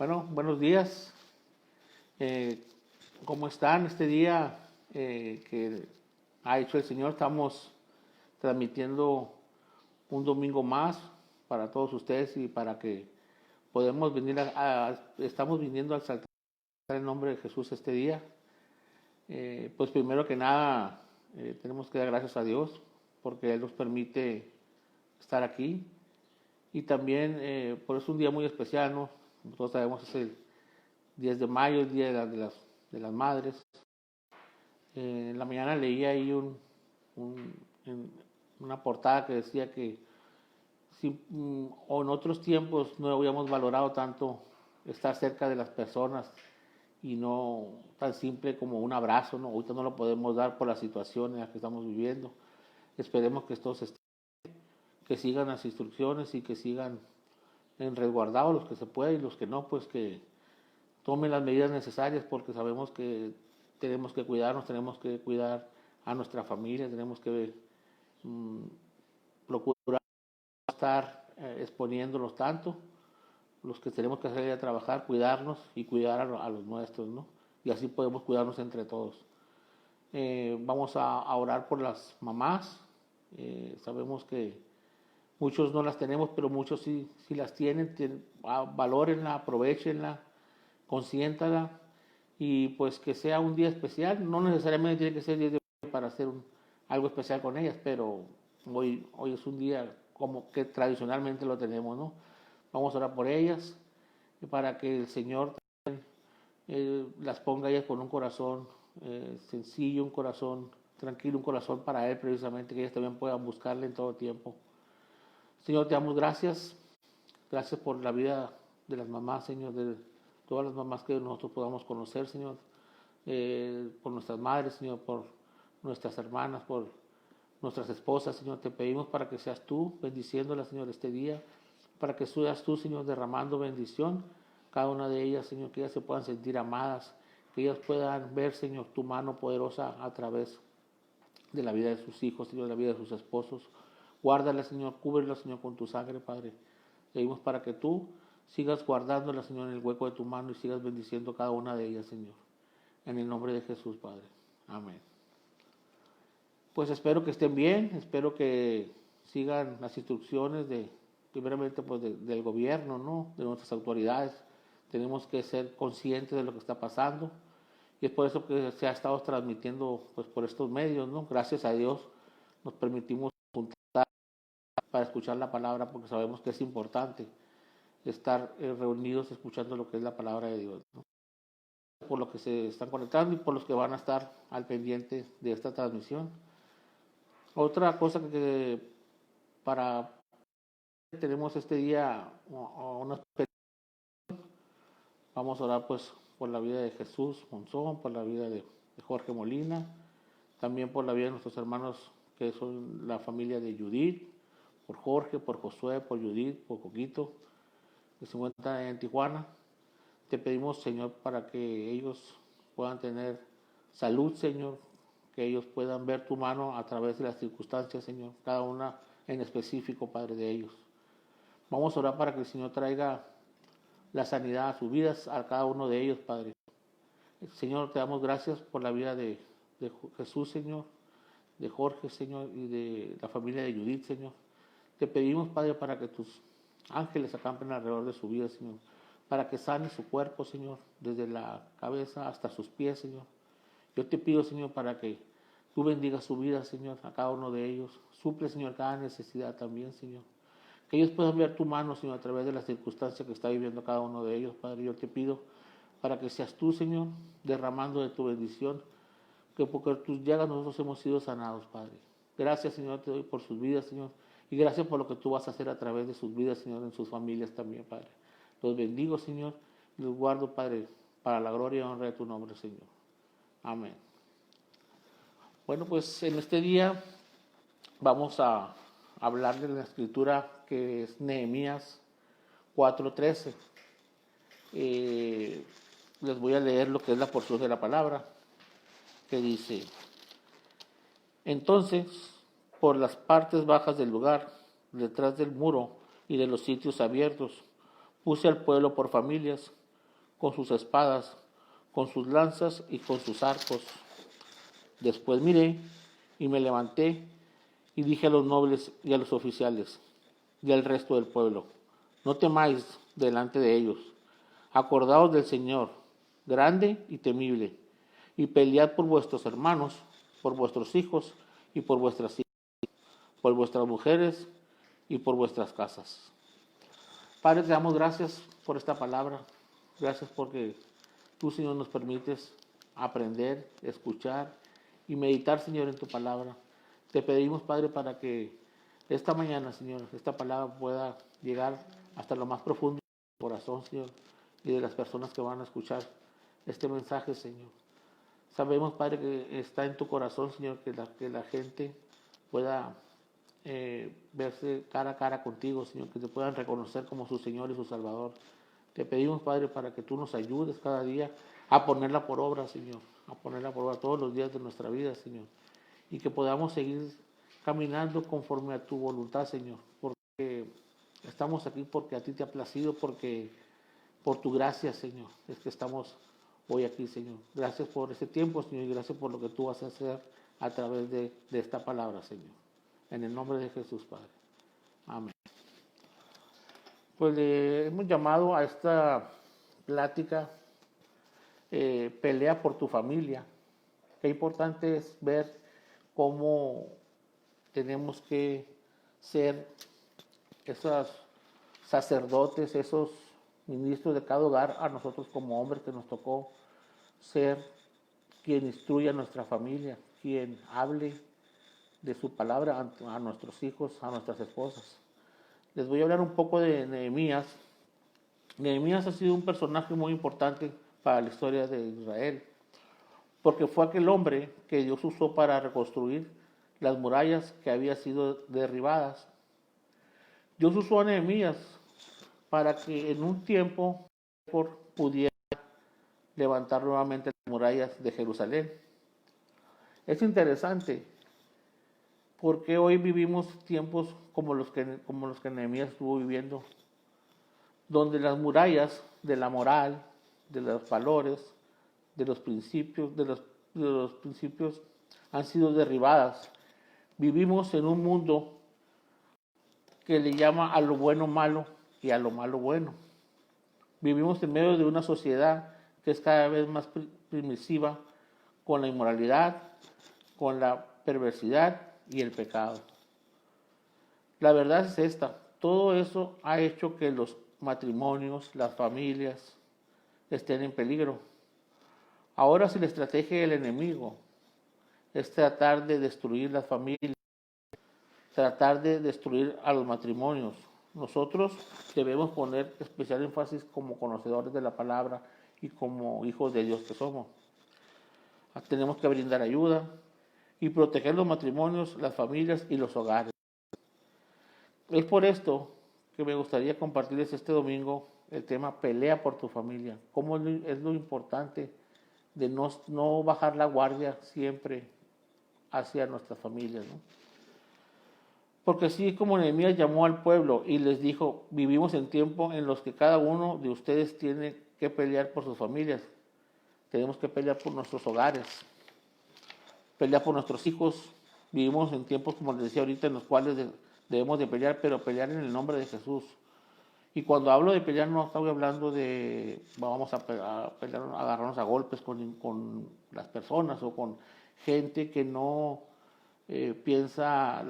Bueno, buenos días. ¿Cómo están este día que ha hecho el Señor? Estamos transmitiendo un domingo más para todos ustedes y para que podamos venir estamos viniendo a exaltar el nombre de Jesús este día. Pues primero que nada tenemos que dar gracias a Dios porque Él nos permite estar aquí y también por eso es un día muy especial, ¿no? Nosotros sabemos es el 10 de mayo, el Día de las Madres. En la mañana leí ahí una portada que decía que si, o en otros tiempos no habíamos valorado tanto estar cerca de las personas y no tan simple como un abrazo, ¿no? Ahorita no lo podemos dar por la situación en la que estamos viviendo. Esperemos que que sigan las instrucciones y que sigan resguardados los que se puede y los que no, pues que tomen las medidas necesarias porque sabemos que tenemos que cuidarnos, tenemos que cuidar a nuestra familia, tenemos que procurar estar exponiéndonos tanto, los que tenemos que salir a trabajar, cuidarnos y cuidar a los nuestros, ¿no? Y así podemos cuidarnos entre todos. Vamos a orar por las mamás. Sabemos que muchos no las tenemos, pero muchos sí las tienen. Valórenla, aprovechenla, consiéntala y pues que sea un día especial. No necesariamente tiene que ser 10 de mayo para hacer algo especial con ellas, pero hoy es un día como que tradicionalmente lo tenemos, ¿no? Vamos a orar por ellas para que el Señor las ponga ellas con un corazón sencillo, un corazón tranquilo, un corazón para Él precisamente, que ellas también puedan buscarle en todo tiempo. Señor, te damos gracias. Gracias por la vida de las mamás, Señor, de todas las mamás que nosotros podamos conocer, Señor. Por nuestras madres, Señor, por nuestras hermanas, por nuestras esposas, Señor. Te pedimos para que seas tú bendiciéndolas, Señor, este día. Para que seas tú, Señor, derramando bendición. Cada una de ellas, Señor, que ellas se puedan sentir amadas. Que ellas puedan ver, Señor, tu mano poderosa a través de la vida de sus hijos, Señor, de la vida de sus esposos. Guárdalas, Señor, cúbrelas, Señor, con tu sangre, Padre. Pedimos para que tú sigas guardándolas, Señor, en el hueco de tu mano y sigas bendiciendo cada una de ellas, Señor. En el nombre de Jesús, Padre. Amén. Pues espero que estén bien, espero que sigan las instrucciones primeramente pues del gobierno, ¿no? De nuestras autoridades. Tenemos que ser conscientes de lo que está pasando y es por eso que se ha estado transmitiendo pues por estos medios, ¿no? Gracias a Dios nos permitimos juntar para escuchar la palabra porque sabemos que es importante estar reunidos escuchando lo que es la palabra de Dios, ¿no? Por lo que se están conectando y por los que van a estar al pendiente de esta transmisión. Otra cosa que tenemos este día vamos a orar pues por la vida de Jesús Monzón, por la vida de Jorge Molina, también por la vida de nuestros hermanos que son la familia de Judith, por Jorge, por Josué, por Judith, por Coquito, que se encuentran en Tijuana. Te pedimos, Señor, para que ellos puedan tener salud, Señor, que ellos puedan ver tu mano a través de las circunstancias, Señor, cada una en específico, Padre, de ellos. Vamos a orar para que el Señor traiga la sanidad a sus vidas, a cada uno de ellos, Padre. Señor, te damos gracias por la vida de Jesús, Señor, de Jorge, Señor, y de la familia de Judith, Señor. Te pedimos, Padre, para que tus ángeles acampen alrededor de su vida, Señor, para que sane su cuerpo, Señor, desde la cabeza hasta sus pies, Señor. Yo te pido, Señor, para que tú bendigas su vida, Señor, a cada uno de ellos. Suple, Señor, cada necesidad también, Señor. Que ellos puedan ver tu mano, Señor, a través de las circunstancias que está viviendo cada uno de ellos, Padre. Yo te pido para que seas tú, Señor, derramando de tu bendición, que porque tus llagas nosotros hemos sido sanados, Padre. Gracias, Señor, te doy por sus vidas, Señor, y gracias por lo que tú vas a hacer a través de sus vidas, Señor, en sus familias también, Padre. Los bendigo, Señor, y los guardo, Padre, para la gloria y honra de tu nombre, Señor. Amén. Bueno, pues en este día vamos a hablar de la escritura que es Nehemías 4:13. Les voy a leer lo que es la porción de la palabra, que dice: entonces, por las partes bajas del lugar, detrás del muro y de los sitios abiertos, puse al pueblo por familias, con sus espadas, con sus lanzas y con sus arcos. Después miré y me levanté y dije a los nobles y a los oficiales y al resto del pueblo: no temáis delante de ellos, acordaos del Señor, grande y temible, y pelead por vuestros hermanos, por vuestros hijos y por vuestras hijas, por vuestras mujeres y por vuestras casas. Padre, te damos gracias por esta palabra. Gracias porque tú, Señor, nos permites aprender, escuchar y meditar, Señor, en tu palabra. Te pedimos, Padre, para que esta mañana, Señor, esta palabra pueda llegar hasta lo más profundo del corazón, Señor, y de las personas que van a escuchar este mensaje, Señor. Sabemos, Padre, que está en tu corazón, Señor, que la gente pueda verse cara a cara contigo, Señor, que te puedan reconocer como su Señor y su Salvador. Te pedimos, Padre, para que tú nos ayudes cada día a ponerla por obra, Señor, a ponerla por obra todos los días de nuestra vida, Señor, y que podamos seguir caminando conforme a tu voluntad, Señor, porque estamos aquí porque a ti te ha placido, porque por tu gracia, Señor, es que estamos hoy aquí, Señor. Gracias por este tiempo, Señor, y gracias por lo que tú vas a hacer a través de esta palabra, Señor. En el nombre de Jesús, Padre. Amén. Pues le hemos llamado a esta plática pelea por tu familia. Qué importante es ver cómo tenemos que ser esos sacerdotes, esos ministros de cada hogar, a nosotros como hombres que nos tocó ser quien instruya a nuestra familia, quien hable de su palabra a nuestros hijos, a nuestras esposas. Les voy a hablar un poco de Nehemías. Nehemías ha sido un personaje muy importante para la historia de Israel, porque fue aquel hombre que Dios usó para reconstruir las murallas que habían sido derribadas. Dios usó a Nehemías para que en un tiempo pudiera levantar nuevamente las murallas de Jerusalén. Es interesante porque hoy vivimos tiempos como los que Nehemías estuvo viviendo, donde las murallas de la moral, de los valores, de los principios, de los principios han sido derribadas. Vivimos en un mundo que le llama a lo bueno malo y a lo malo bueno. Vivimos en medio de una sociedad que es cada vez más primitiva, con la inmoralidad, con la perversidad y el pecado. La verdad es esta: todo eso ha hecho que los matrimonios, las familias, estén en peligro. Ahora, si la estrategia del enemigo es tratar de destruir las familias, tratar de destruir a los matrimonios, nosotros debemos poner especial énfasis como conocedores de la palabra y como hijos de Dios que somos. Tenemos que brindar ayuda y proteger los matrimonios, las familias y los hogares. Es por esto que me gustaría compartirles este domingo el tema pelea por tu familia. Cómo es lo importante de no bajar la guardia siempre hacia nuestras familias, ¿no? Porque así como Nehemías llamó al pueblo y les dijo: vivimos en tiempos en los que cada uno de ustedes tiene que pelear por sus familias. Tenemos que pelear por nuestros hogares, pelear por nuestros hijos. Vivimos en tiempos, como les decía ahorita, en los cuales debemos de pelear, pero pelear en el nombre de Jesús. Y cuando hablo de pelear, no estoy hablando de vamos a pelear, a agarrarnos a golpes con las personas o con gente que no piensa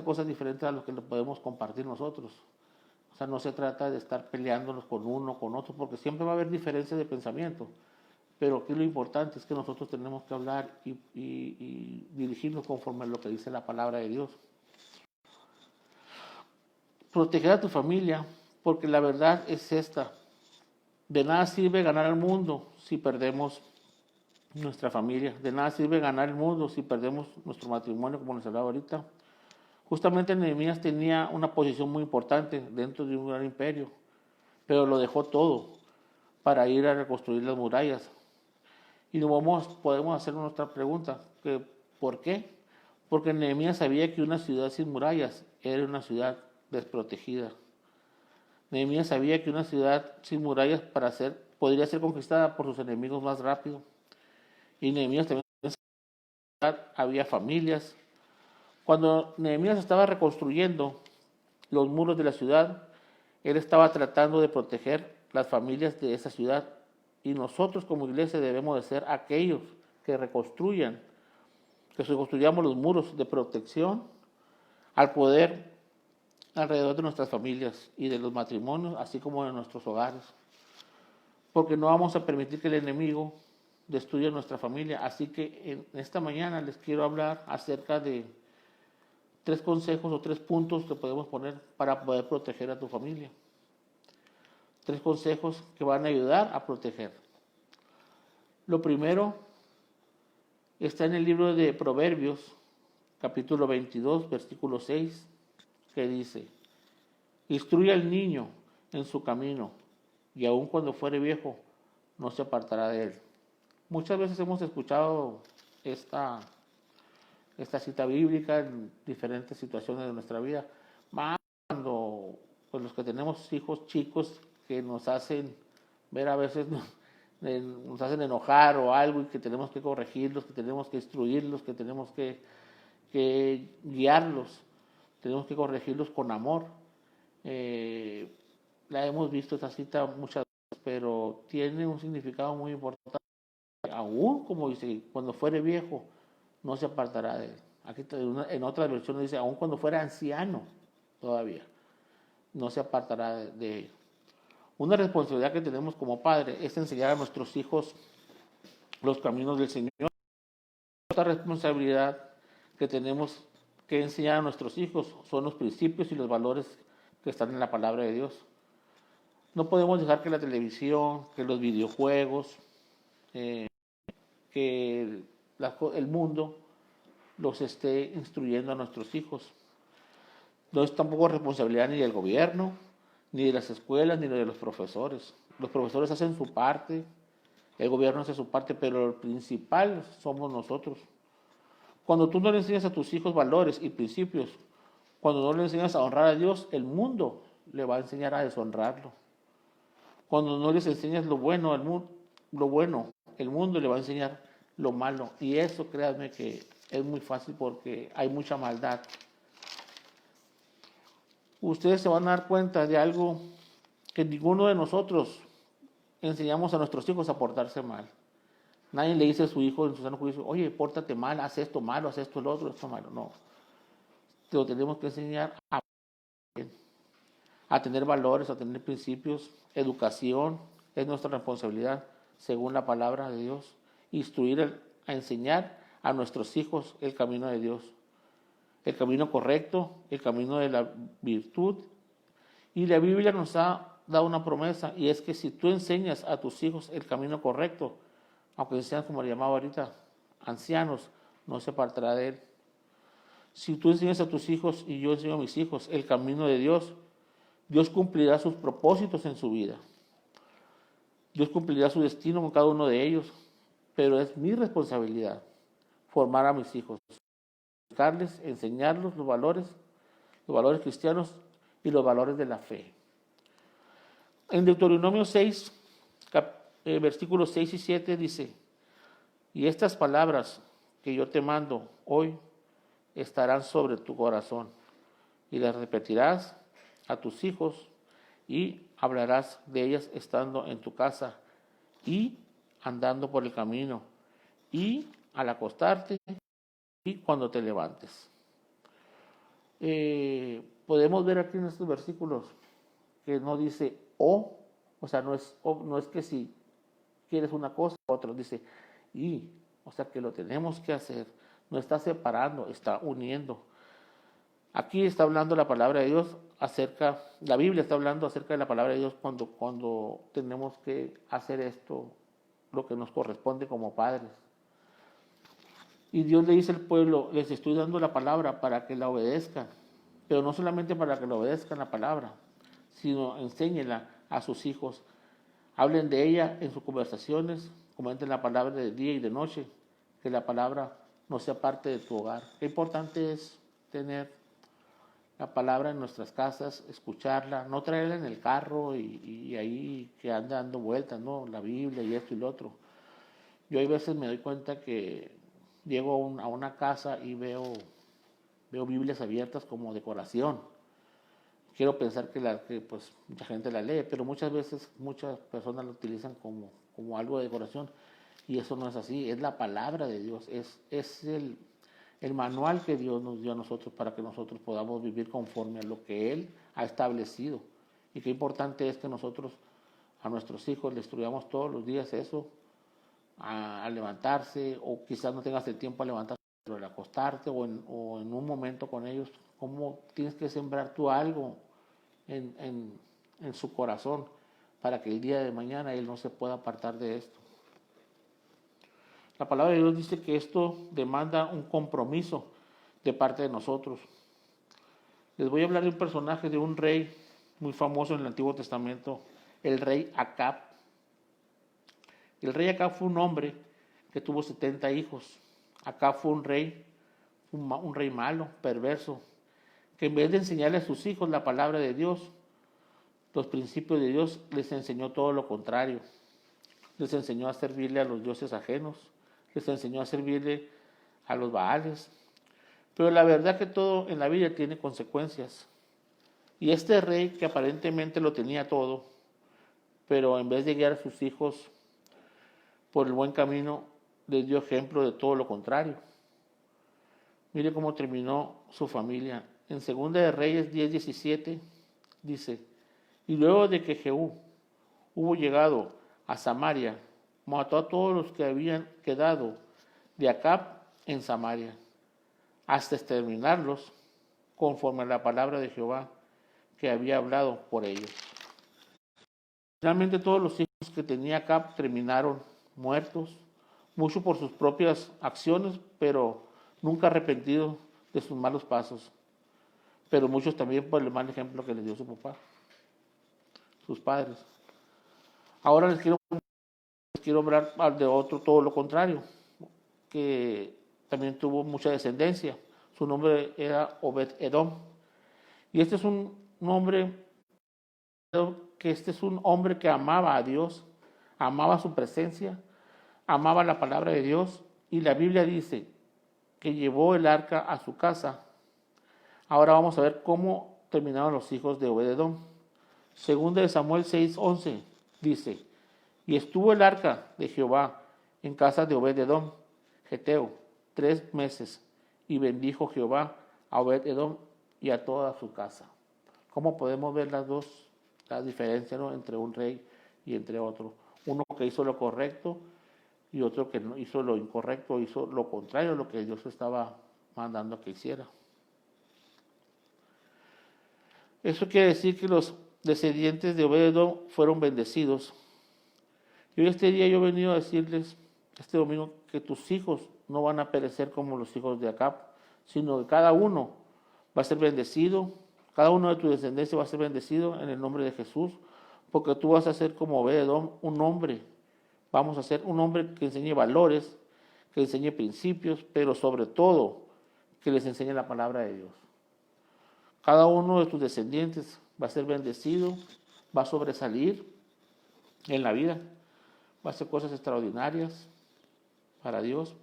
cosas diferentes a lo que le podemos compartir nosotros. O sea, no se trata de estar peleándonos con uno o con otro, porque siempre va a haber diferencias de pensamiento. Pero aquí lo importante es que nosotros tenemos que hablar y dirigirnos conforme a lo que dice la palabra de Dios. Proteger a tu familia, porque la verdad es esta: de nada sirve ganar al mundo si perdemos nuestra familia. De nada sirve ganar el mundo si perdemos nuestro matrimonio, como les hablaba ahorita. Justamente Nehemías tenía una posición muy importante dentro de un gran imperio, pero lo dejó todo para ir a reconstruir las murallas. Y podemos hacer nuestra pregunta: ¿por qué? Porque Nehemías sabía que una ciudad sin murallas era una ciudad desprotegida. Nehemías sabía que una ciudad sin murallas, para ser podría ser conquistada por sus enemigos más rápido. Y Nehemías también había familias. Cuando Nehemías estaba reconstruyendo los muros de la ciudad, él estaba tratando de proteger las familias de esa ciudad. Y nosotros como iglesia debemos de ser aquellos que reconstruyamos los muros de protección al poder alrededor de nuestras familias y de los matrimonios, así como de nuestros hogares. Porque no vamos a permitir que el enemigo destruya nuestra familia. Así que en esta mañana les quiero hablar acerca de 3 consejos o 3 puntos que podemos poner para poder proteger a tu familia. 3 consejos que van a ayudar a proteger. Lo primero está en el libro de Proverbios, capítulo 22, versículo 6, que dice: instruye al niño en su camino, y aun cuando fuere viejo, no se apartará de él. Muchas veces hemos escuchado esta cita bíblica en diferentes situaciones de nuestra vida, más cuando pues, los que tenemos hijos chicos que nos hacen ver a veces, nos hacen enojar o algo y que tenemos que corregirlos, que tenemos que instruirlos, que tenemos que guiarlos, tenemos que corregirlos con amor. La hemos visto esta cita muchas veces, pero tiene un significado muy importante. Aún, como dice, cuando fuere viejo, no se apartará de él. Aquí en otra versión dice, aún cuando fuera anciano, todavía, no se apartará de él. Una responsabilidad que tenemos como padres es enseñar a nuestros hijos los caminos del Señor. Otra responsabilidad que tenemos que enseñar a nuestros hijos son los principios y los valores que están en la palabra de Dios. No podemos dejar que la televisión, que los videojuegos, que el mundo los esté instruyendo a nuestros hijos. No es tampoco responsabilidad ni del gobierno, ni de las escuelas, ni de los profesores. Los profesores hacen su parte, el gobierno hace su parte, pero el principal somos nosotros. Cuando tú no le enseñas a tus hijos valores y principios, cuando no le enseñas a honrar a Dios, el mundo le va a enseñar a deshonrarlo. Cuando no les enseñas lo bueno, el mundo le va a enseñar lo malo. Y eso, créanme que es muy fácil porque hay mucha maldad. Ustedes se van a dar cuenta de algo que ninguno de nosotros enseñamos a nuestros hijos a portarse mal. Nadie le dice a su hijo en su sano juicio, oye, pórtate mal, haz esto malo, haz esto, lo otro, esto malo. No. Te lo tenemos que enseñar a tener valores, a tener principios. Educación es nuestra responsabilidad, según la palabra de Dios. Instruir, a enseñar a nuestros hijos el camino de Dios. El camino correcto, el camino de la virtud. Y la Biblia nos ha dado una promesa, y es que si tú enseñas a tus hijos el camino correcto, aunque sean, como le llamaba ahorita, ancianos, no se apartará de él. Si tú enseñas a tus hijos y yo enseño a mis hijos el camino de Dios, Dios cumplirá sus propósitos en su vida. Dios cumplirá su destino con cada uno de ellos, pero es mi responsabilidad formar a mis hijos, educarles, enseñarlos los valores cristianos y los valores de la fe. En Deuteronomio 6, versículos 6 y 7 dice, y estas palabras que yo te mando hoy estarán sobre tu corazón, y las repetirás a tus hijos, y hablarás de ellas estando en tu casa, y andando por el camino, y al acostarte, y cuando te levantes. Podemos ver aquí en estos versículos que no dice o sea, no es que si quieres una cosa, otra, dice y, o sea que lo tenemos que hacer, no está separando, está uniendo. Aquí está hablando la palabra de Dios la Biblia está hablando acerca de la palabra de Dios cuando tenemos que hacer esto, lo que nos corresponde como padres. Y Dios le dice al pueblo, les estoy dando la palabra para que la obedezcan, pero no solamente para que la obedezcan la palabra, sino enséñenla a sus hijos. Hablen de ella en sus conversaciones, comenten la palabra de día y de noche, que la palabra no sea parte de tu hogar. Qué importante es tener la palabra en nuestras casas, escucharla, no traerla en el carro y ahí que anda dando vueltas, ¿no? La Biblia y esto y lo otro. Yo hay veces me doy cuenta que llego a una casa y veo Biblias abiertas como decoración. Quiero pensar que pues mucha gente la lee, pero muchas veces muchas personas la utilizan como algo de decoración y eso no es así, es la palabra de Dios, es el manual que Dios nos dio a nosotros para que nosotros podamos vivir conforme a lo que Él ha establecido. Y qué importante es que nosotros a nuestros hijos les estudiamos todos los días eso, a levantarse, o quizás no tengas el tiempo a levantarse, pero al acostarte o en un momento con ellos, cómo tienes que sembrar tú algo en su corazón para que el día de mañana Él no se pueda apartar de esto. La palabra de Dios dice que esto demanda un compromiso de parte de nosotros. Les voy a hablar de un personaje, de un rey muy famoso en el Antiguo Testamento, el rey Acab. El rey Acab fue un hombre que tuvo 70 hijos. Acab fue un rey malo, perverso, que en vez de enseñarle a sus hijos la palabra de Dios, los principios de Dios, les enseñó todo lo contrario. Les enseñó a servirle a los dioses ajenos, les enseñó a servirle a los Baales. Pero la verdad que todo en la vida tiene consecuencias. Y este rey, que aparentemente lo tenía todo, pero en vez de guiar a sus hijos por el buen camino, les dio ejemplo de todo lo contrario. Mire cómo terminó su familia. En 2 de Reyes 10:17 dice: y luego de que Jehú hubo llegado a Samaria, mató a todos los que habían quedado de Acab en Samaria, hasta exterminarlos, conforme a la palabra de Jehová que había hablado por ellos. Finalmente todos los hijos que tenía Acab terminaron muertos, muchos por sus propias acciones, pero nunca arrepentidos de sus malos pasos, pero muchos también por el mal ejemplo que les dio su papá, sus padres. Ahora les quiero hablar de otro, todo lo contrario, que también tuvo mucha descendencia. Su nombre era Obed-Edom. Y este es un hombre que amaba a Dios, amaba su presencia, amaba la palabra de Dios, y la Biblia dice que llevó el arca a su casa. Ahora vamos a ver cómo terminaron los hijos de Obed-Edom. Segunda de Samuel 6:11 dice: y estuvo el arca de Jehová en casa de Obed-Edom, Geteo, 3 meses, y bendijo Jehová a Obed-Edom y a toda su casa. ¿Cómo podemos ver las diferencias, ¿no?, entre un rey y entre otro? Uno que hizo lo correcto y otro que no hizo lo incorrecto, hizo lo contrario a lo que Dios estaba mandando que hiciera. Eso quiere decir que los descendientes de Obed-Edom fueron bendecidos. Y hoy este día yo he venido a decirles, este domingo, que tus hijos no van a perecer como los hijos de Acab, sino que cada uno va a ser bendecido, cada uno de tu descendencia va a ser bendecido en el nombre de Jesús, porque tú vas a ser como Obed-Edom, un hombre. Vamos a ser un hombre que enseñe valores, que enseñe principios, pero sobre todo que les enseñe la palabra de Dios. Cada uno de tus descendientes va a ser bendecido, va a sobresalir en la vida, va a hacer cosas extraordinarias para Dios.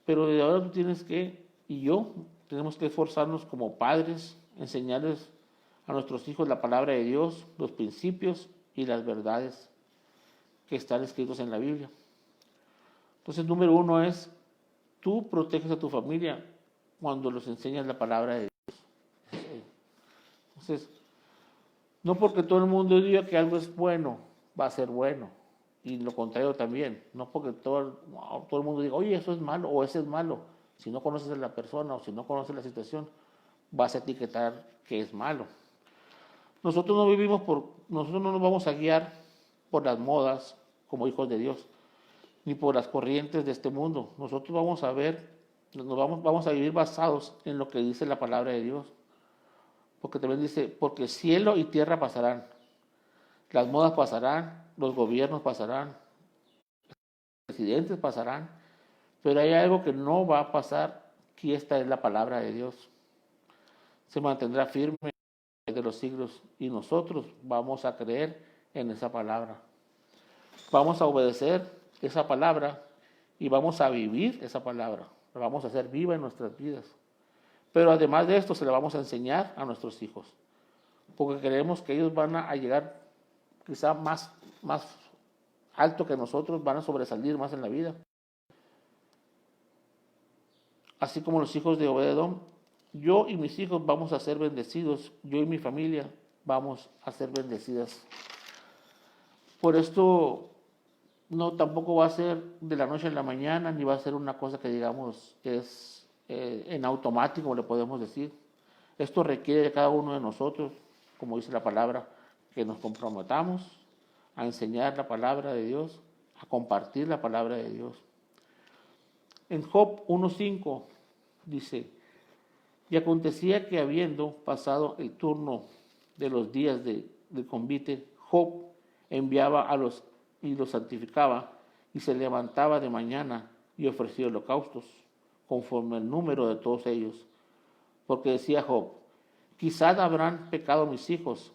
Pero de ahora tú tienes que, y yo, tenemos que esforzarnos como padres, enseñarles a nuestros hijos la palabra de Dios, los principios y las verdades que están escritos en la Biblia. Entonces, número 1 es, tú proteges a tu familia cuando les enseñas la palabra de Dios. Entonces, no porque todo el mundo diga que algo es bueno, va a ser bueno. Y lo contrario también, no porque todo el mundo diga, oye, eso es malo o ese es malo. Si no conoces a la persona o si no conoces la situación, vas a etiquetar que es malo. Nosotros no nos vamos a guiar por las modas como hijos de Dios, ni por las corrientes de este mundo. Nosotros vamos a vivir basados en lo que dice la palabra de Dios. Porque también dice, porque cielo y tierra pasarán, las modas pasarán, los gobiernos pasarán, los presidentes pasarán, pero hay algo que no va a pasar, que esta es la palabra de Dios. se mantendrá firme de los siglos y nosotros vamos a creer en esa palabra. Vamos a obedecer esa palabra y vamos a vivir esa palabra. La vamos a hacer viva en nuestras vidas. Pero además de esto se la vamos a enseñar a nuestros hijos, porque creemos que ellos van a llegar quizá más alto que nosotros, van a sobresalir más en la vida. Así como los hijos de Obed-Edom, yo y mis hijos vamos a ser bendecidos, yo y mi familia vamos a ser bendecidas. Por esto no tampoco va a ser de la noche a la mañana, ni va a ser una cosa que digamos es en automático, le podemos decir. Esto requiere de cada uno de nosotros, como dice la palabra, que nos comprometamos a enseñar la palabra de Dios, a compartir la palabra de Dios. En Job 1:5 dice: y acontecía que habiendo pasado el turno de los días del convite, Job enviaba a los y los santificaba, y se levantaba de mañana y ofrecía holocaustos, conforme el número de todos ellos. Porque decía Job: quizás habrán pecado mis hijos,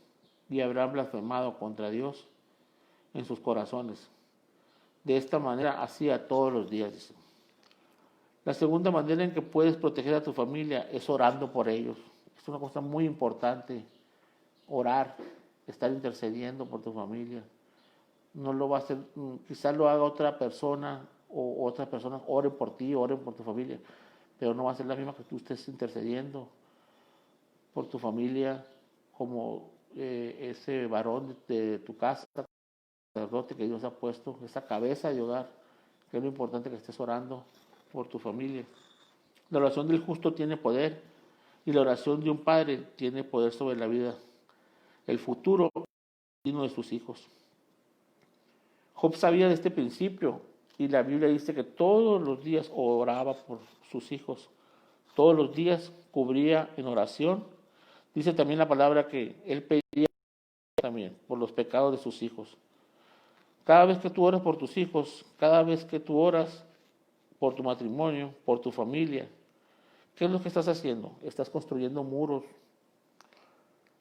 y habrán blasfemado contra Dios en sus corazones. De esta manera hacía todos los días, dice. La segunda manera en que puedes proteger a tu familia es orando por ellos. Es una cosa muy importante, orar, estar intercediendo por tu familia. No lo va a hacer, quizás lo haga otra persona o otras personas oren por ti, oren por tu familia, pero no va a ser la misma que tú estés intercediendo por tu familia como ese varón de tu casa, sacerdote que Dios ha puesto, esa cabeza de hogar, que es lo importante que estés orando por tu familia. La oración del justo tiene poder y la oración de un padre tiene poder sobre la vida, el futuro de sus hijos. Job sabía de este principio y la Biblia dice que todos los días oraba por sus hijos, todos los días cubría en oración. Dice también la palabra que él pedía también por los pecados de sus hijos. Cada vez que tú oras por tus hijos, cada vez que tú oras por tu matrimonio, por tu familia, ¿qué es lo que estás haciendo? Estás construyendo muros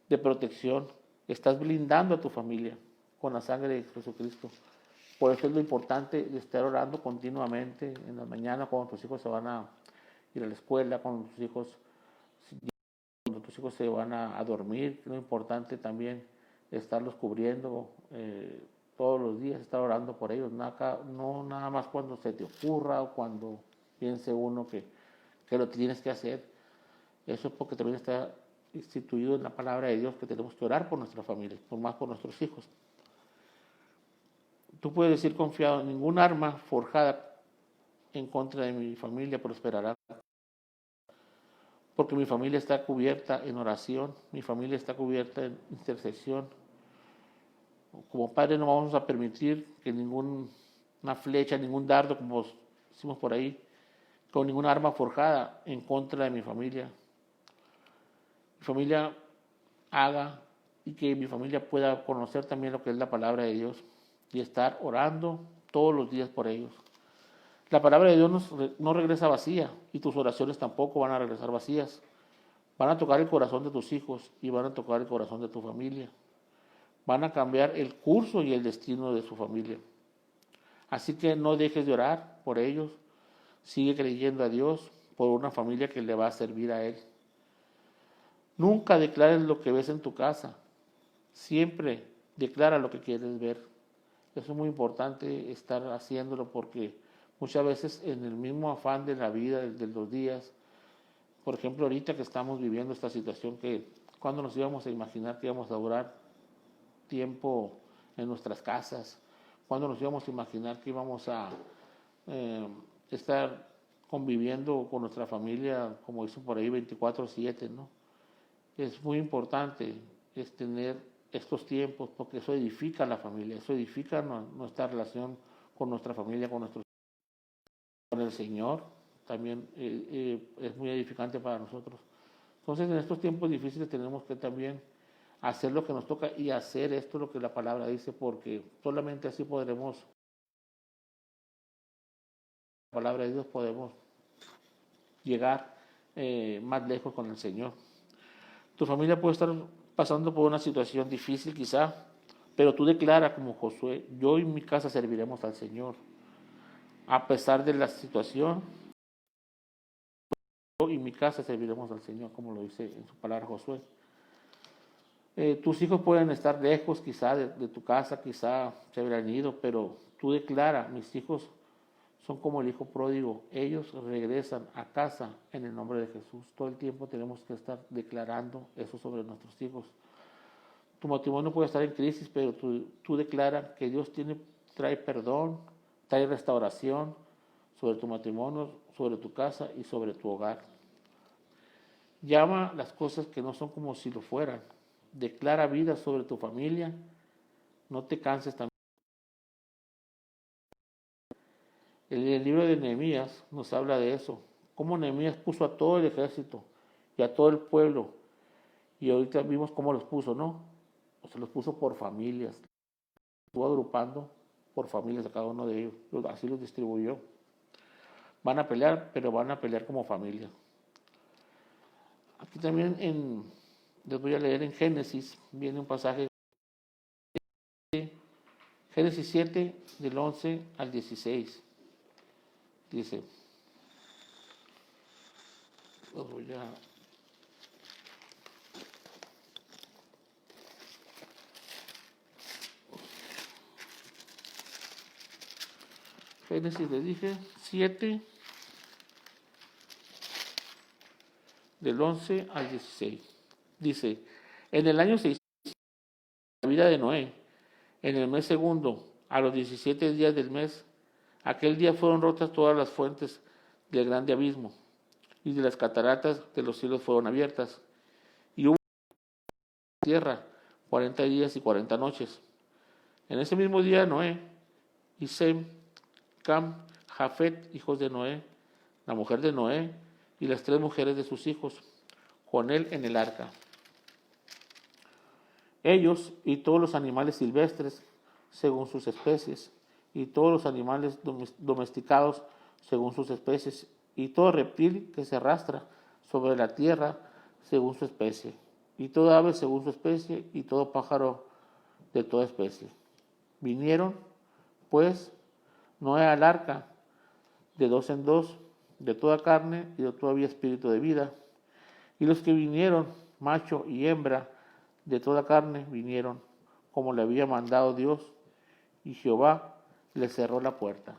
de protección, estás blindando a tu familia con la sangre de Jesucristo. Por eso es lo importante de estar orando continuamente en la mañana cuando tus hijos se van a ir a la escuela, cuando tus hijos se van a dormir. Lo importante también es estarlos cubriendo todos los días, estar orando por ellos, no nada más cuando se te ocurra o cuando piense uno que lo tienes que hacer. Eso es porque también está instituido en la palabra de Dios que tenemos que orar por nuestra familia, por más por nuestros hijos. Tú puedes decir confiado: ningún arma forjada en contra de mi familia prosperará, porque mi familia está cubierta en oración, mi familia está cubierta en intercesión. Como padres no vamos a permitir que ninguna flecha, ningún dardo, como decimos por ahí, con ninguna arma forjada en contra de mi familia haga y que mi familia pueda conocer también lo que es la palabra de Dios y estar orando todos los días por ellos. La palabra de Dios no regresa vacía y tus oraciones tampoco van a regresar vacías. Van a tocar el corazón de tus hijos y van a tocar el corazón de tu familia. Van a cambiar el curso y el destino de su familia. Así que no dejes de orar por ellos. Sigue creyendo a Dios por una familia que le va a servir a Él. Nunca declares lo que ves en tu casa. Siempre declara lo que quieres ver. Eso es muy importante estar haciéndolo porque muchas veces en el mismo afán de la vida, de los días, por ejemplo ahorita que estamos viviendo esta situación, que cuando nos íbamos a imaginar que íbamos a durar tiempo en nuestras casas, cuando nos íbamos a imaginar que íbamos a estar conviviendo con nuestra familia, como dicen por ahí, 24/7, ¿no? Es muy importante tener estos tiempos porque eso edifica la familia, eso edifica nuestra relación con nuestra familia, con el Señor, también es muy edificante para nosotros. Entonces en estos tiempos difíciles tenemos que también hacer lo que nos toca y hacer esto lo que la palabra dice, porque solamente así podremos, la palabra de Dios, podemos llegar más lejos con el Señor. Tu familia puede estar pasando por una situación difícil quizá, pero tú declara como Josué, yo y mi casa serviremos al Señor. A pesar de la situación, yo y mi casa serviremos al Señor, como lo dice en su palabra Josué. Tus hijos pueden estar lejos quizá de tu casa, quizá se habrán ido, pero tú declara, mis hijos son como el hijo pródigo, ellos regresan a casa en el nombre de Jesús. Todo el tiempo tenemos que estar declarando eso sobre nuestros hijos. Tu matrimonio puede estar en crisis, pero tú declara que Dios trae perdón, trae restauración sobre tu matrimonio, sobre tu casa y sobre tu hogar. Llama las cosas que no son como si lo fueran. Declara vida sobre tu familia. No te canses también. El libro de Nehemías nos habla de eso. Cómo Nehemías puso a todo el ejército y a todo el pueblo. Y ahorita vimos cómo los puso, ¿no? O sea, los puso por familias. Estuvo agrupando por familias a cada uno de ellos. Así los distribuyó. Van a pelear, pero van a pelear como familia. Aquí también les voy a leer en Génesis, viene un pasaje, Génesis 7, del 11 al 16. Dice, los voy a... Génesis, le dije, 7, del 11 al 16. Dice, en el año 6, la vida de Noé, en el mes segundo, a los 17 días del mes, aquel día fueron rotas todas las fuentes del grande abismo, y de las cataratas de los cielos fueron abiertas, y hubo tierra 40 días y 40 noches. En ese mismo día Noé y Sem, Cam, Jafet, hijos de Noé, la mujer de Noé y las 3 mujeres de sus hijos, con él en el arca. Ellos y todos los animales silvestres según sus especies, y todos los animales domesticados según sus especies, y todo reptil que se arrastra sobre la tierra según su especie, y toda ave según su especie, y todo pájaro de toda especie. Vinieron, pues, Noé al arca, de 2 en 2, de toda carne y de toda espíritu de vida. Y los que vinieron, macho y hembra, de toda carne, vinieron, como le había mandado Dios, y Jehová le cerró la puerta.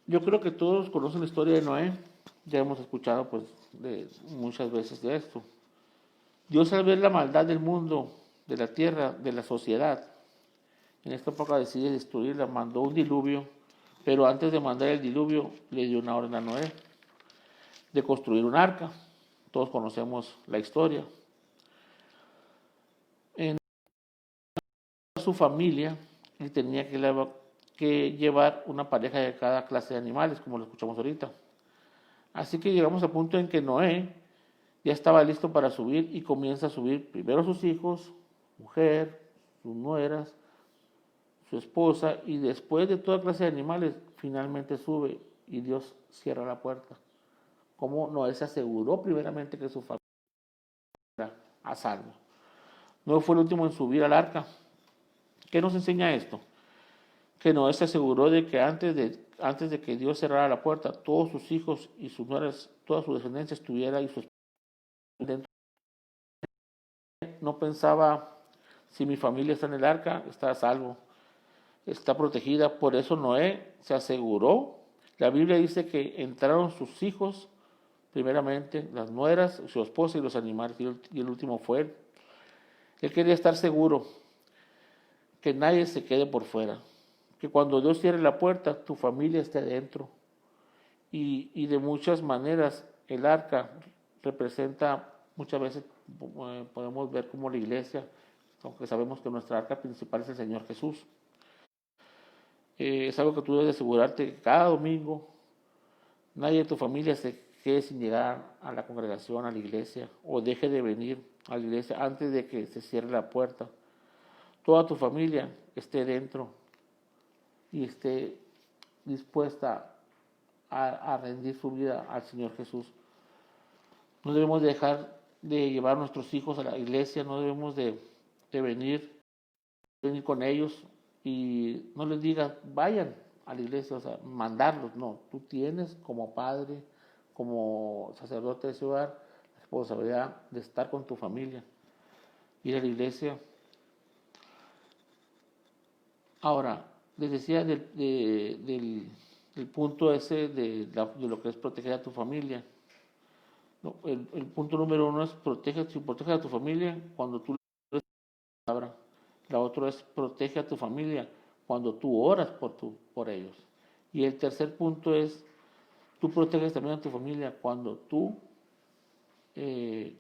Yo creo que todos conocen la historia de Noé, ya hemos escuchado pues muchas veces de esto. Dios, al ver la maldad del mundo, de la tierra, de la sociedad, en esta época decide destruirla, mandó un diluvio, pero antes de mandar el diluvio le dio una orden a Noé de construir un arca. Todos conocemos la historia. En su familia él tenía que llevar una pareja de cada clase de animales, como lo escuchamos ahorita. Así que llegamos al punto en que Noé ya estaba listo para subir y comienza a subir primero sus hijos, mujer, sus nueras, su esposa, y después de toda clase de animales, finalmente sube y Dios cierra la puerta. Como Noé se aseguró primeramente que su familia era a salvo. Noé fue el último en subir al arca. ¿Qué nos enseña esto? Que Noé se aseguró de que antes de que Dios cerrara la puerta, todos sus hijos y sus nueras, toda su descendencia estuviera y su dentro. No pensaba, si mi familia está en el arca, está a salvo, está protegida. Por eso Noé se aseguró. La Biblia dice que entraron sus hijos, primeramente las nueras, su esposa y los animales, y el último fue él. Él quería estar seguro que nadie se quede por fuera, que cuando Dios cierre la puerta, tu familia esté dentro. Y de muchas maneras el arca representa, muchas veces podemos ver como la iglesia, aunque sabemos que nuestra arca principal es el Señor Jesús. Es algo que tú debes asegurarte que cada domingo nadie de tu familia se quede sin llegar a la congregación, a la iglesia, o deje de venir a la iglesia antes de que se cierre la puerta. Toda tu familia esté dentro y esté dispuesta a rendir su vida al Señor Jesús. No debemos dejar de llevar a nuestros hijos a la iglesia, no debemos de venir con ellos y no les digas vayan a la iglesia, o sea, mandarlos, no, tú tienes como padre, como sacerdote de ese hogar, la responsabilidad de estar con tu familia, ir a la iglesia. Ahora, les decía del punto ese de lo que es proteger a tu familia. No, el punto número uno es protege a tu familia cuando tú lees la palabra. La otra es protege a tu familia cuando tú oras por ellos. Y el tercer punto es, tú proteges también a tu familia cuando tú,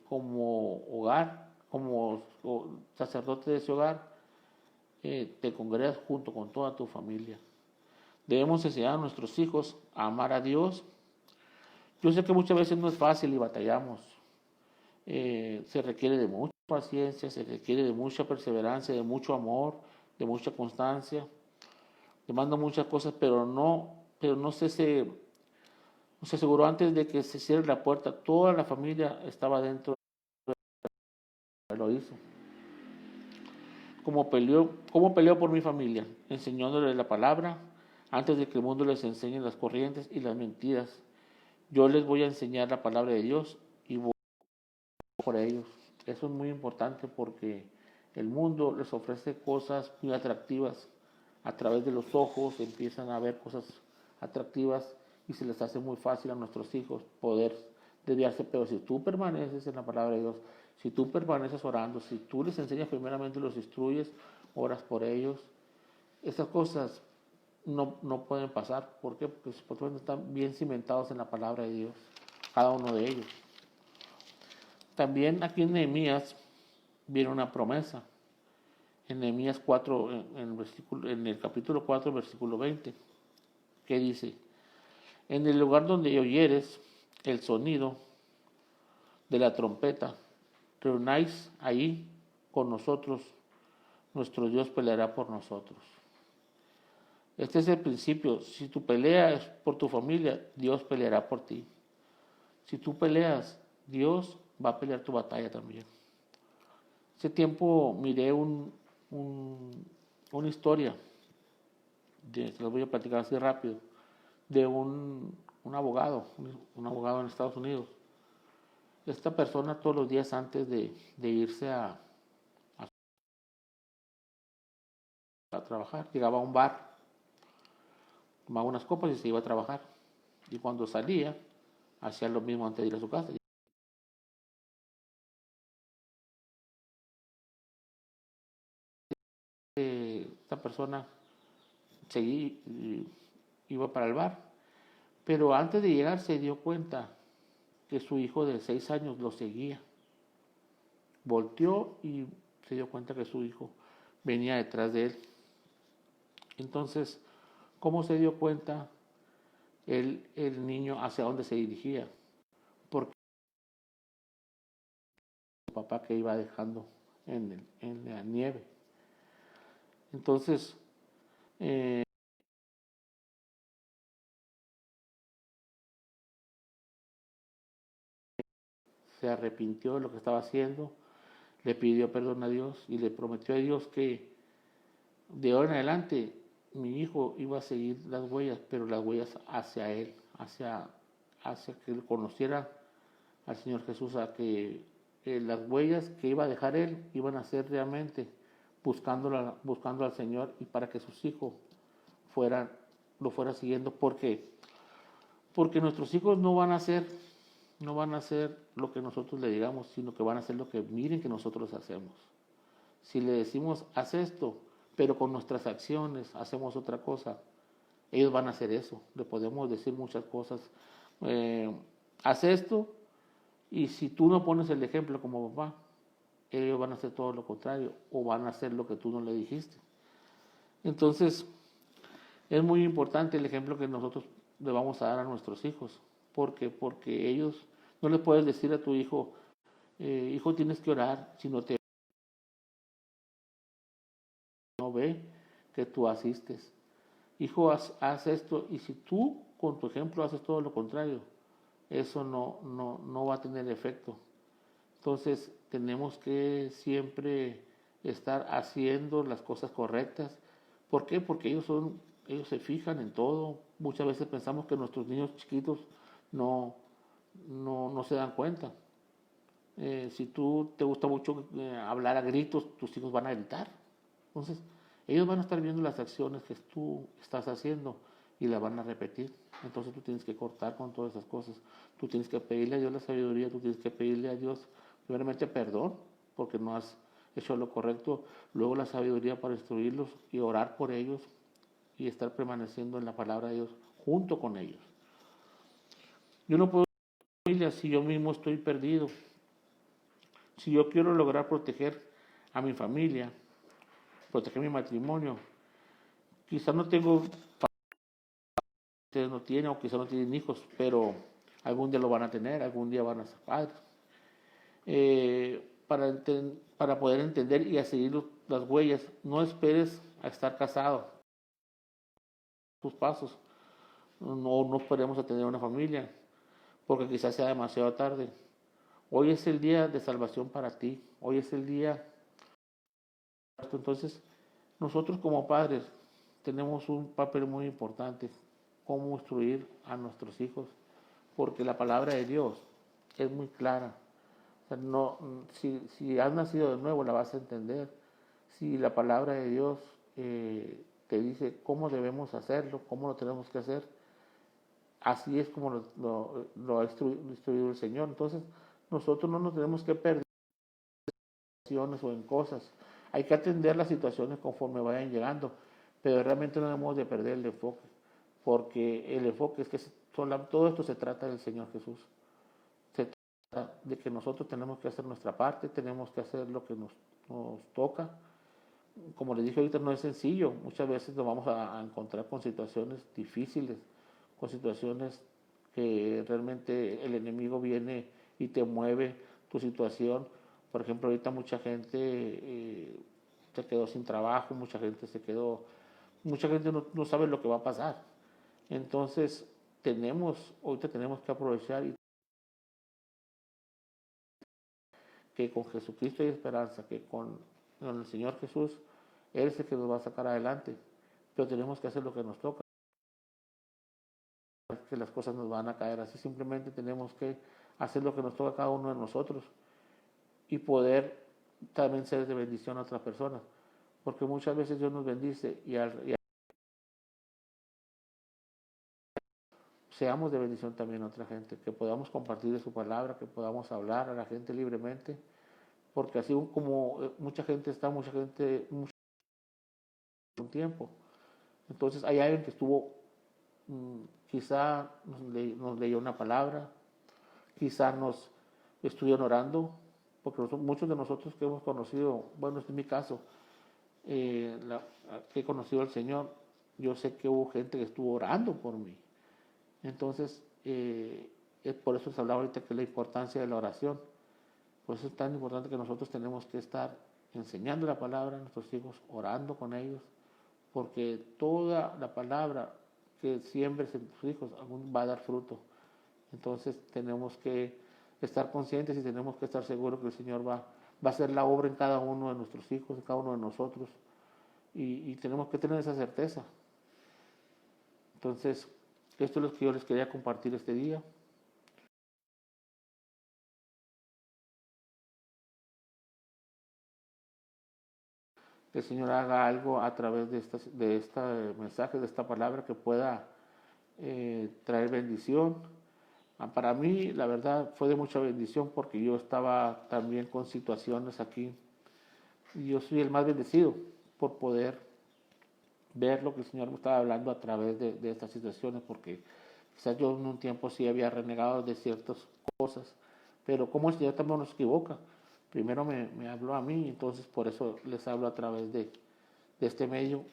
como hogar, como sacerdote de ese hogar, te congregas junto con toda tu familia. Debemos enseñar a nuestros hijos a amar a Dios. Yo sé que muchas veces no es fácil y batallamos. Se requiere de mucha paciencia, se requiere de mucha perseverancia, de mucho amor, de mucha constancia. Demanda muchas cosas, pero no se aseguró antes de que se cierre la puerta. Toda la familia estaba dentro, lo hizo. ¿Cómo peleó por mi familia? Enseñándoles la palabra antes de que el mundo les enseñe las corrientes y las mentiras. Yo les voy a enseñar la palabra de Dios y voy por ellos. Eso es muy importante porque el mundo les ofrece cosas muy atractivas. A través de los ojos empiezan a ver cosas atractivas y se les hace muy fácil a nuestros hijos poder desviarse. Pero si tú permaneces en la palabra de Dios, si tú permaneces orando, si tú les enseñas primeramente, los instruyes, oras por ellos, esas cosas no pueden pasar. ¿Por qué? Porque están bien cimentados en la palabra de Dios, cada uno de ellos. También aquí en Nehemías viene una promesa. En Nehemías 4, en el capítulo 4, versículo 20, que dice: en el lugar donde oyeres el sonido de la trompeta, reunáis ahí con nosotros, nuestro Dios peleará por nosotros. Este es el principio. Si tu pelea es por tu familia, Dios peleará por ti. Si tú peleas, Dios va a pelear tu batalla también. Hace tiempo miré una historia, se los voy a platicar así rápido, de un abogado en Estados Unidos. Esta persona todos los días antes de irse a trabajar, llegaba a un bar, tomaba unas copas y se iba a trabajar. Y cuando salía, hacía lo mismo antes de ir a su casa. Esta persona seguía, iba para el bar, pero antes de llegar se dio cuenta que su hijo de 6 años lo seguía. Volteó y se dio cuenta que su hijo venía detrás de él. Entonces, ¿cómo se dio cuenta el niño hacia dónde se dirigía? Porque su papá que iba dejando en la nieve. Entonces, se arrepintió de lo que estaba haciendo, le pidió perdón a Dios y le prometió a Dios que de ahora en adelante mi hijo iba a seguir las huellas, pero las huellas hacia él, hacia que él conociera al Señor Jesús, a que las huellas que iba a dejar él iban a ser realmente buscando al Señor, y para que sus hijos lo fueran siguiendo. ¿Por qué? Porque nuestros hijos no van a hacer lo que nosotros le digamos, sino que van a hacer lo que miren que nosotros hacemos. Si le decimos, haz esto, pero con nuestras acciones hacemos otra cosa, ellos van a hacer eso. Le podemos decir muchas cosas, haz esto, y si tú no pones el ejemplo como papá, ellos van a hacer todo lo contrario, o van a hacer lo que tú no le dijiste. Entonces, es muy importante el ejemplo que nosotros le vamos a dar a nuestros hijos. Porque ellos, no le puedes decir a tu hijo, hijo, tienes que orar, si no ve que tú asistes. Hijo, haz esto, y si tú con tu ejemplo haces todo lo contrario, eso no va a tener efecto. Entonces tenemos que siempre estar haciendo las cosas correctas. ¿Por qué? Porque ellos se fijan en todo. Muchas veces pensamos que nuestros niños chiquitos no, no se dan cuenta. Si tú te gusta mucho hablar a gritos, tus hijos van a gritar. Entonces, ellos van a estar viendo las acciones que tú estás haciendo y las van a repetir. Entonces tú tienes que cortar con todas esas cosas. Tú tienes que pedirle a Dios la sabiduría, tú tienes que pedirle a Dios primeramente perdón, porque no has hecho lo correcto, luego la sabiduría para instruirlos y orar por ellos y estar permaneciendo en la palabra de Dios junto con ellos. Yo no puedo familia si yo mismo estoy perdido. Si yo quiero lograr proteger a mi familia, proteger mi matrimonio, quizás no tengo, ustedes no tienen o quizás no tienen hijos, pero algún día lo van a tener, algún día van a ser padres. Para poder entender y a seguir las huellas, no esperes a estar casado, tus pasos, no esperemos a tener una familia, porque quizás sea demasiado tarde. Hoy es el día de salvación para ti, hoy es el día. Entonces, nosotros como padres tenemos un papel muy importante, cómo instruir a nuestros hijos, porque la palabra de Dios es muy clara. O sea, no, si has nacido de nuevo la vas a entender. Si la palabra de Dios te dice cómo debemos hacerlo, cómo lo tenemos que hacer, así es como lo ha instruido el Señor. Entonces, nosotros no nos tenemos que perder en situaciones o en cosas. Hay que atender las situaciones conforme vayan llegando, pero realmente no debemos de perder el enfoque, porque el enfoque es que todo esto se trata del Señor Jesús. Se trata de que nosotros tenemos que hacer nuestra parte, tenemos que hacer lo que nos toca. Como les dije ahorita, no es sencillo. Muchas veces nos vamos a encontrar con situaciones difíciles, con situaciones que realmente el enemigo viene y te mueve tu situación. Por ejemplo, ahorita mucha gente se quedó sin trabajo, mucha gente no sabe lo que va a pasar. Entonces, ahorita tenemos que aprovechar y que con Jesucristo hay esperanza, que con el Señor Jesús, Él es el que nos va a sacar adelante. Pero tenemos que hacer lo que nos toca, que las cosas nos van a caer así. Simplemente tenemos que hacer lo que nos toca a cada uno de nosotros y poder también ser de bendición a otras personas. Porque muchas veces Dios nos bendice y seamos de bendición también a otra gente, que podamos compartir de su palabra, que podamos hablar a la gente libremente, porque así como mucha gente mucho tiempo. Entonces hay alguien que estuvo, quizá nos leyó una palabra, quizá nos estuvieron orando, porque muchos de nosotros que hemos conocido, bueno, este es mi caso, que he conocido al Señor, yo sé que hubo gente que estuvo orando por mí. Entonces, es por eso se hablaba ahorita que la importancia de la oración. Por eso es tan importante que nosotros tenemos que estar enseñando la palabra a nuestros hijos, orando con ellos, porque toda la palabra que siembres en tus hijos aún va a dar fruto. Entonces tenemos que estar conscientes y tenemos que estar seguros que el Señor va a hacer la obra en cada uno de nuestros hijos, en cada uno de nosotros, y tenemos que tener esa certeza. Entonces, esto es lo que yo les quería compartir este día. Que el Señor haga algo a través de este mensaje, de esta palabra, que pueda traer bendición. Para mí, la verdad, fue de mucha bendición porque yo estaba también con situaciones aquí y yo soy el más bendecido por poder ver lo que el Señor me estaba hablando a través de estas situaciones, porque quizás yo en un tiempo sí había renegado de ciertas cosas, pero como el Señor también nos equivoca, primero me habló a mí, entonces por eso les hablo a través de este medio,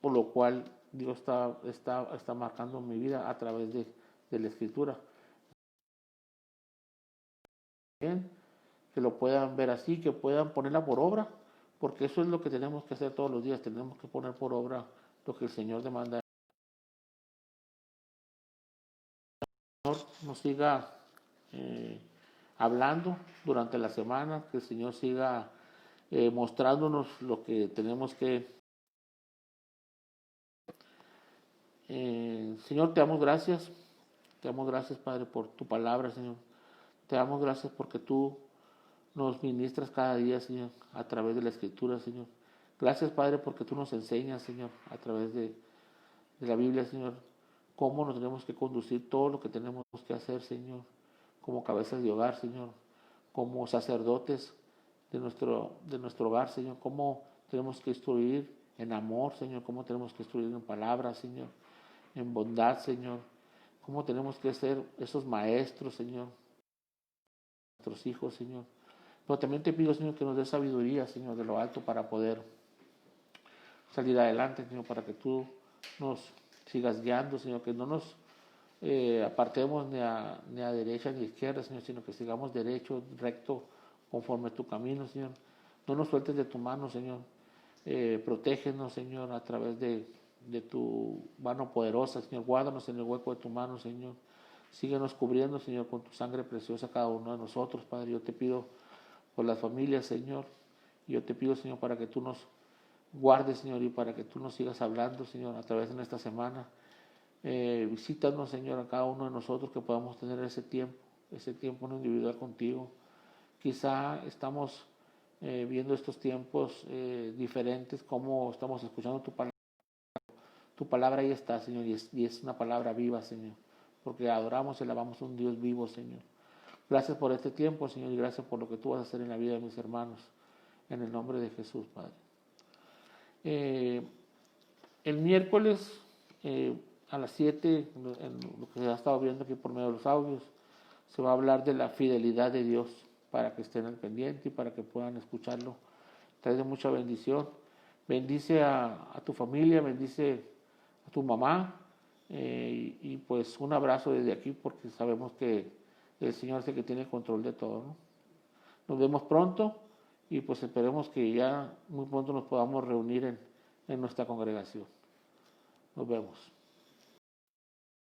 por lo cual Dios está marcando mi vida a través de la Escritura. Bien, que lo puedan ver así, que puedan ponerla por obra, porque eso es lo que tenemos que hacer todos los días, tenemos que poner por obra lo que el Señor demanda. Señor nos siga hablando durante la semana, que el Señor siga mostrándonos lo que tenemos que. Señor, te damos gracias, Padre, por tu palabra, Señor. Te damos gracias porque tú nos ministras cada día, Señor, a través de la Escritura, Señor. Gracias, Padre, porque tú nos enseñas, Señor, a través de la Biblia, Señor, cómo nos tenemos que conducir, todo lo que tenemos que hacer, Señor, como cabezas de hogar, Señor, como sacerdotes de nuestro hogar, Señor, cómo tenemos que instruir en amor, Señor, cómo tenemos que instruir en palabras, Señor, en bondad, Señor, cómo tenemos que ser esos maestros, Señor, nuestros hijos, Señor. Pero también te pido, Señor, que nos dé sabiduría, Señor, de lo alto para poder salir adelante, Señor, para que tú nos sigas guiando, Señor, que no nos apartemos ni a derecha ni a izquierda, Señor, sino que sigamos derecho, recto, conforme a tu camino, Señor. No nos sueltes de tu mano, Señor. Protégenos, Señor, a través de tu mano poderosa, Señor. Guárdanos en el hueco de tu mano, Señor. Síguenos cubriendo, Señor, con tu sangre preciosa cada uno de nosotros, Padre. Yo te pido por las familias, Señor. Yo te pido, Señor, para que tú nos guardes, Señor, y para que tú nos sigas hablando, Señor, a través de esta semana. Visítanos, Señor, a cada uno de nosotros, que podamos tener ese tiempo en individual contigo. Quizá estamos viendo estos tiempos diferentes, como estamos escuchando tu palabra. Tu palabra ahí está, Señor, y es una palabra viva, Señor, porque adoramos y alabamos a un Dios vivo, Señor. Gracias por este tiempo, Señor, y gracias por lo que tú vas a hacer en la vida de mis hermanos. En el nombre de Jesús, Padre. El miércoles a las 7, en lo que se ha estado viendo aquí por medio de los audios, se va a hablar de la fidelidad de Dios, para que estén al pendiente y para que puedan escucharlo. Trae de mucha bendición. Bendice a tu familia, bendice a tu mamá, y pues un abrazo desde aquí, porque sabemos que el Señor es el que tiene control de todo, ¿no? Nos vemos pronto y pues esperemos que ya muy pronto nos podamos reunir en nuestra congregación. Nos vemos.